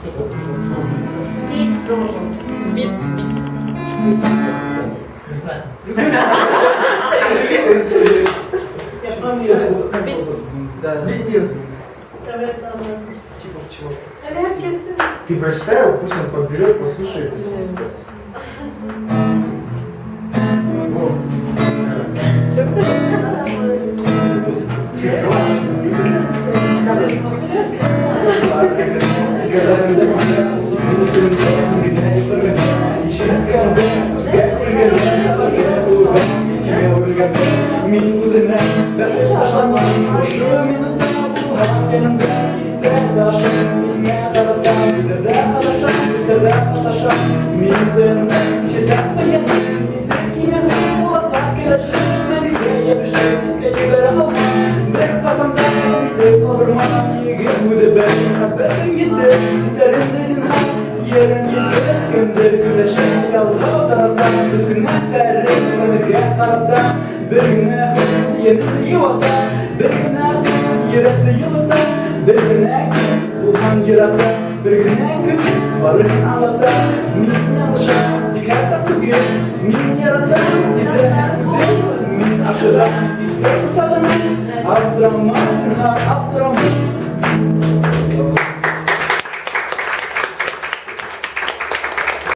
Бит должен. Бит. Я помню. Да. Evet anladım. Типа в чего? Herkesin. Ты представил, пусть он подберет, послушает. Вот. Abdurrahman,